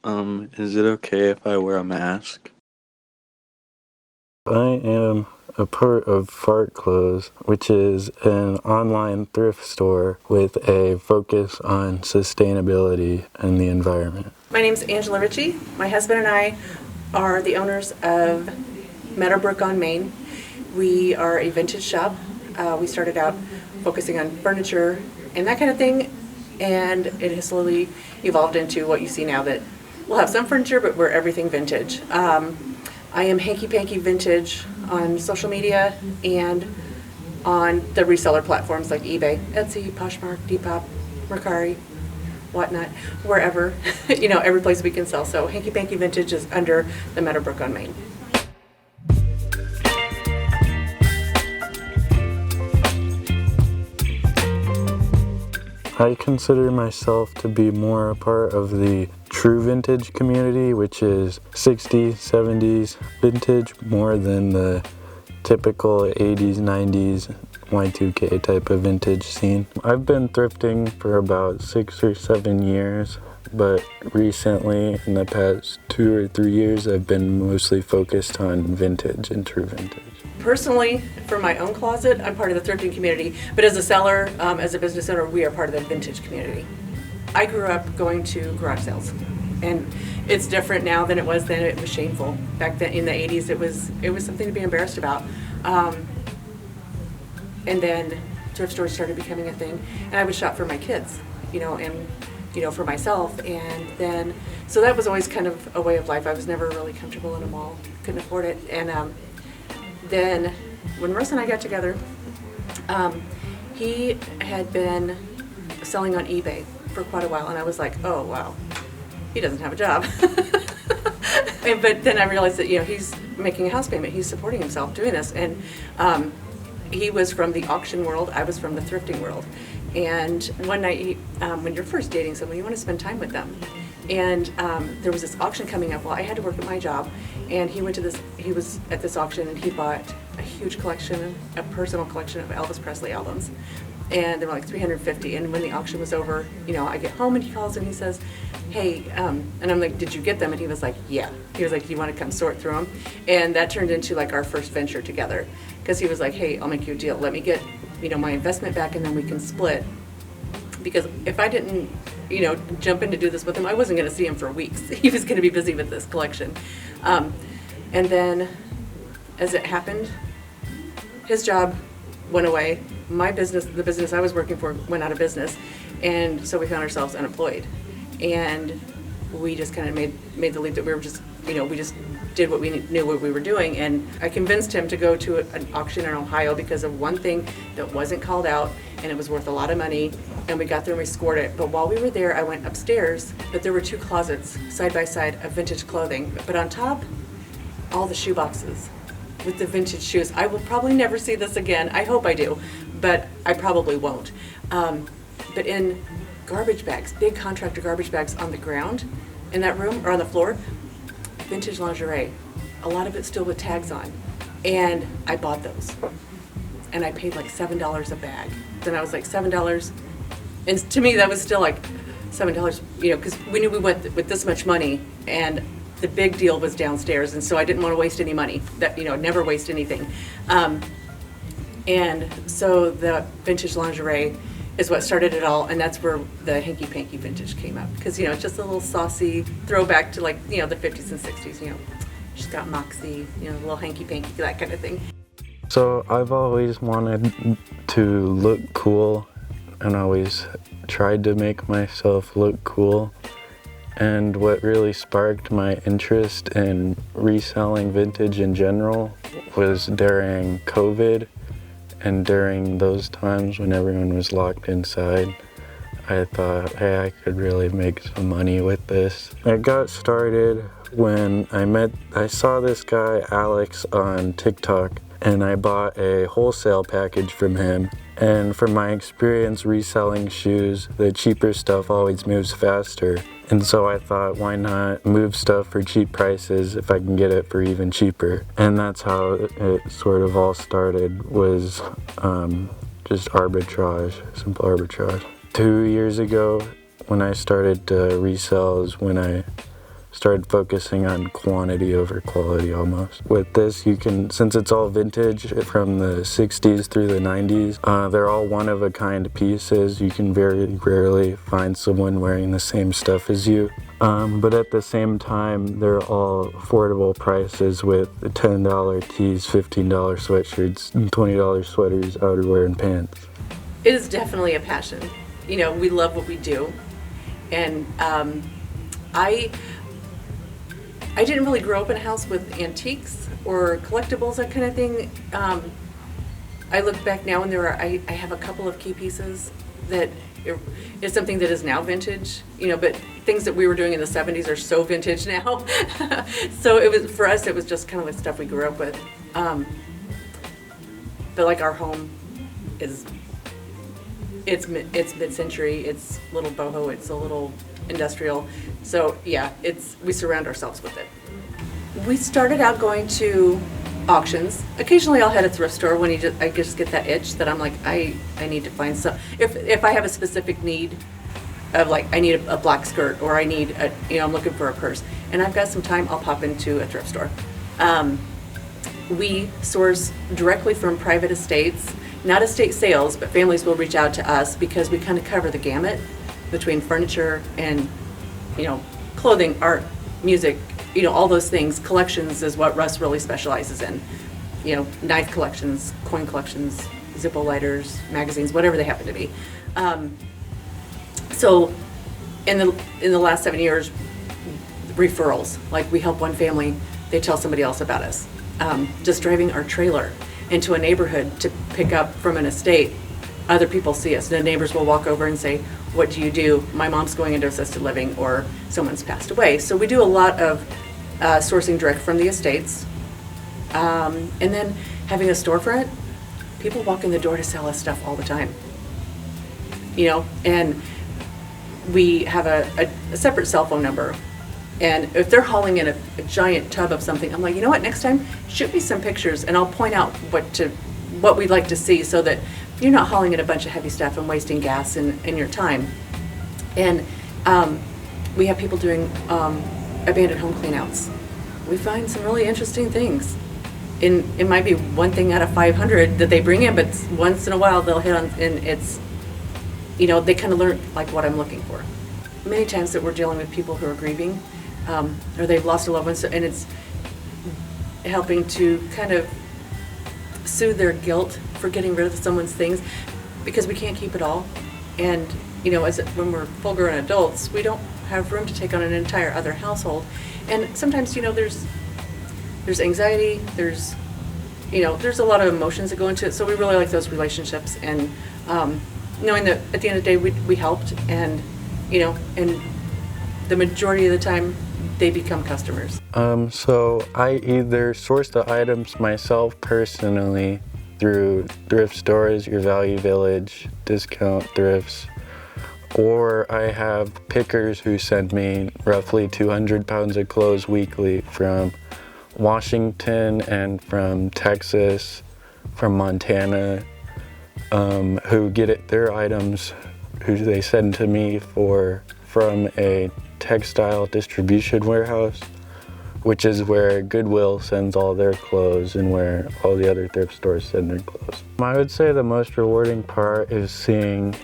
Is it okay if I wear a mask? I am a part of Fart Clothes, which is an online thrift store with a focus on sustainability and the environment. My name's Angela Ritchie. My husband and I are the owners of Meadowbrook on Main. We are a vintage shop. We started out focusing on furniture and that kind of thing, and it has slowly evolved into what you see now, that we'll have some furniture, but we're everything vintage. I am Hanky Panky Vintage on social media and on the reseller platforms like eBay, Etsy, Poshmark, Depop, Mercari, whatnot, wherever, every place we can sell. So Hanky Panky Vintage is under the Meadowbrook on Main. I consider myself to be more a part of the true vintage community, which is 60s, 70s vintage, more than the typical 80s, 90s, Y2K type of vintage scene. I've been thrifting for about 6 or 7 years, but recently, in the past 2 or 3 years, I've been mostly focused on vintage and true vintage. Personally, for my own closet, I'm part of the thrifting community, but as a seller, as a business owner, we are part of the vintage community. I grew up going to garage sales, and it's different now than it was then. It was shameful. Back then in the 80s, it was something to be embarrassed about. And then thrift stores started becoming a thing, and I would shop for my kids, and for myself, and then, so that was always kind of a way of life. I was never really comfortable in a mall, couldn't afford it, and then when Russ and I got together, he had been selling on eBay for quite a while, and I was like, oh wow, he doesn't have a job. But then I realized that he's making a house payment, he's supporting himself doing this, and he was from the auction world, I was from the thrifting world. And one night, when you're first dating someone, you want to spend time with them. And there was this auction coming up. Well, I had to work at my job, and he was at this auction, and he bought a huge collection, a personal collection of Elvis Presley albums. And they were like 350. And when the auction was over, I get home and he calls and he says, hey, and I'm like, did you get them? And he was like, yeah. He was like, do you want to come sort through them? And that turned into like our first venture together, because he was like, hey, I'll make you a deal. Let me get, my investment back, and then we can split. Because if I didn't, jump in to do this with him, I wasn't going to see him for weeks. He was going to be busy with this collection. And then, as it happened, his job went away. My business, the business I was working for, went out of business. And so we found ourselves unemployed. And we just kind of made the leap that we were just, we just did what we knew what we were doing. And I convinced him to go to an auction in Ohio because of one thing that wasn't called out, and it was worth a lot of money. And we got there and we scored it. But while we were there, I went upstairs, but there were 2 closets side by side of vintage clothing. But on top, all the shoe boxes with the vintage shoes. I will probably never see this again. I hope I do, but I probably won't. But in garbage bags, big contractor garbage bags on the ground in that room, or on the floor, vintage lingerie. A lot of it still with tags on. And I bought those. And I paid like $7 a bag. Then I was like, $7. And to me, that was still like $7, because we knew we went with this much money, and the big deal was downstairs, and so I didn't want to waste any money. That never waste anything. And so the vintage lingerie is what started it all, and that's where the Hanky Panky Vintage came up, because it's just a little saucy throwback to like the 50s and 60s. She's got Moxie, a little hanky panky, that kind of thing. So I've always wanted to look cool, and always tried to make myself look cool. And what really sparked my interest in reselling vintage in general was during COVID, and during those times when everyone was locked inside, I thought, hey, I could really make some money with this. It got started when I saw this guy, Alex, on TikTok, and I bought a wholesale package from him. And from my experience reselling shoes, the cheaper stuff always moves faster. And so I thought, why not move stuff for cheap prices if I can get it for even cheaper? And that's how it sort of all started, was just arbitrage, simple arbitrage. 2 years ago, when I started to resell, is when I started focusing on quantity over quality almost. With this, you can, since it's all vintage from the 60s through the 90s, they're all one-of-a-kind pieces. You can very rarely find someone wearing the same stuff as you. But at the same time, they're all affordable prices with $10 tees, $15 sweatshirts, and $20 sweaters, outerwear, and pants. It is definitely a passion. You know, we love what we do. And I didn't really grow up in a house with antiques or collectibles, that kind of thing. I look back now and I have a couple of key pieces that is something that is now vintage, you know, but things that we were doing in the 70s are so vintage now. So for us, it was just kind of like stuff we grew up with. But like our home it's mid-century, it's a little boho, it's a little industrial. So yeah, we surround ourselves with it. We started out going to auctions. Occasionally I'll head a thrift store when I just get that itch that I'm like, I need to find some. If I have a specific need of like, I need a black skirt, or I need I'm looking for a purse, and I've got some time, I'll pop into a thrift store. We source directly from private estates, not estate sales, but families will reach out to us because we kind of cover the gamut between furniture and, clothing, art, music, all those things. Collections is what Russ really specializes in. Knife collections, coin collections, Zippo lighters, magazines, whatever they happen to be. So in the last 7 years, referrals, like we help one family, they tell somebody else about us. Just driving our trailer into a neighborhood to pick up from an estate, other people see us. The neighbors will walk over and say, "What do you do?" "My mom's going into assisted living," or "Someone's passed away." So we do a lot of sourcing direct from the estates. And then having a storefront, people walk in the door to sell us stuff all the time. And we have a separate cell phone number. And if they're hauling in a giant tub of something, I'm like, you know what, next time, shoot me some pictures and I'll point out what we'd like to see so that you're not hauling in a bunch of heavy stuff and wasting gas and your time. And we have people doing abandoned home cleanouts. We find some really interesting things. It might be one thing out of 500 that they bring in, but once in a while they'll hit on, and it's, they kind of learn like what I'm looking for. Many times that we're dealing with people who are grieving, or they've lost a loved one, and it's helping to kind of soothe their guilt for getting rid of someone's things, because we can't keep it all. And when we're full-grown adults, we don't have room to take on an entire other household. And sometimes there's anxiety, there's a lot of emotions that go into it. So we really like those relationships, and knowing that at the end of the day we helped, and and the majority of the time they become customers. So I either source the items myself personally through thrift stores, your Value Village, discount thrifts, or I have pickers who send me roughly 200 pounds of clothes weekly from Washington and from Texas, from Montana, who get their items who they send to me from a textile distribution warehouse, which is where Goodwill sends all their clothes and where all the other thrift stores send their clothes. I would say the most rewarding part is seeing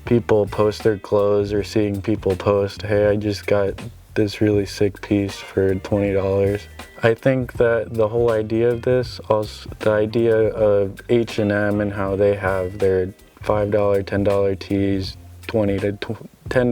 people post their clothes, or seeing people post, "Hey, I just got this really sick piece for $20. I think that the whole idea of this, also the idea of H&M and how they have their $5, $10 tees, $10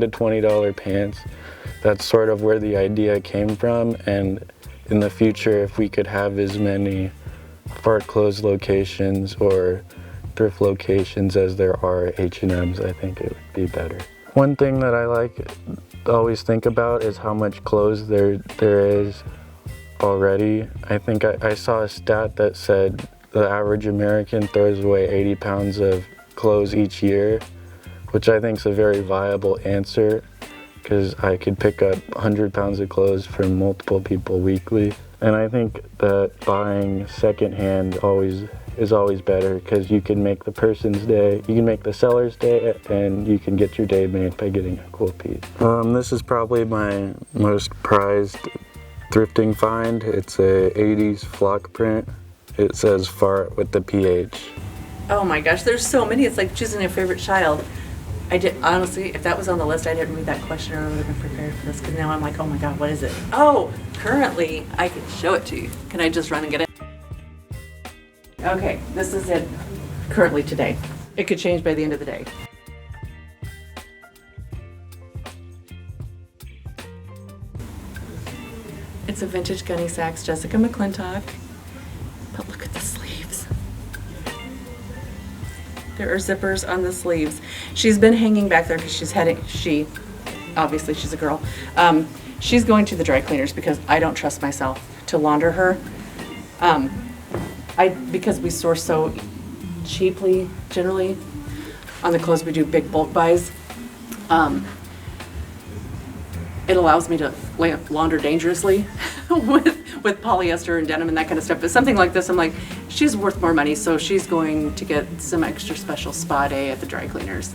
to $20 pants, that's sort of where the idea came from. And in the future, if we could have as many fart clothes locations or thrift locations as there are H&Ms, I think it would be better. One thing that I always think about is how much clothes there is already. I think I saw a stat that said the average American throws away 80 pounds of clothes each year, which I think is a very viable answer, because I could pick up 100 pounds of clothes from multiple people weekly. And I think that buying secondhand always is always better because you can make the person's day, you can make the seller's day, and you can get your day made by getting a cool piece. This is probably my most prized thrifting find. It's a 80s flock print. It says fart with the PH. Oh my gosh, there's so many. It's like choosing a favorite child. I did, honestly, if that was on the list, I didn't read that question or I would have been prepared for this because now I'm like, oh my God, what is it? Oh, currently, I can show it to you. Can I just run and get it? Okay, this is it currently today. It could change by the end of the day. It's a vintage Gunny Sacks Jessica McClintock, but look at the sleeves. There are zippers on the sleeves. She's been hanging back there because obviously she's a girl. She's going to the dry cleaners because I don't trust myself to launder her. Because we source so cheaply, generally, on the clothes we do big bulk buys. It allows me to launder dangerously with polyester and denim and that kind of stuff. But something like this, I'm like, she's worth more money, so she's going to get some extra special spa day at the dry cleaners.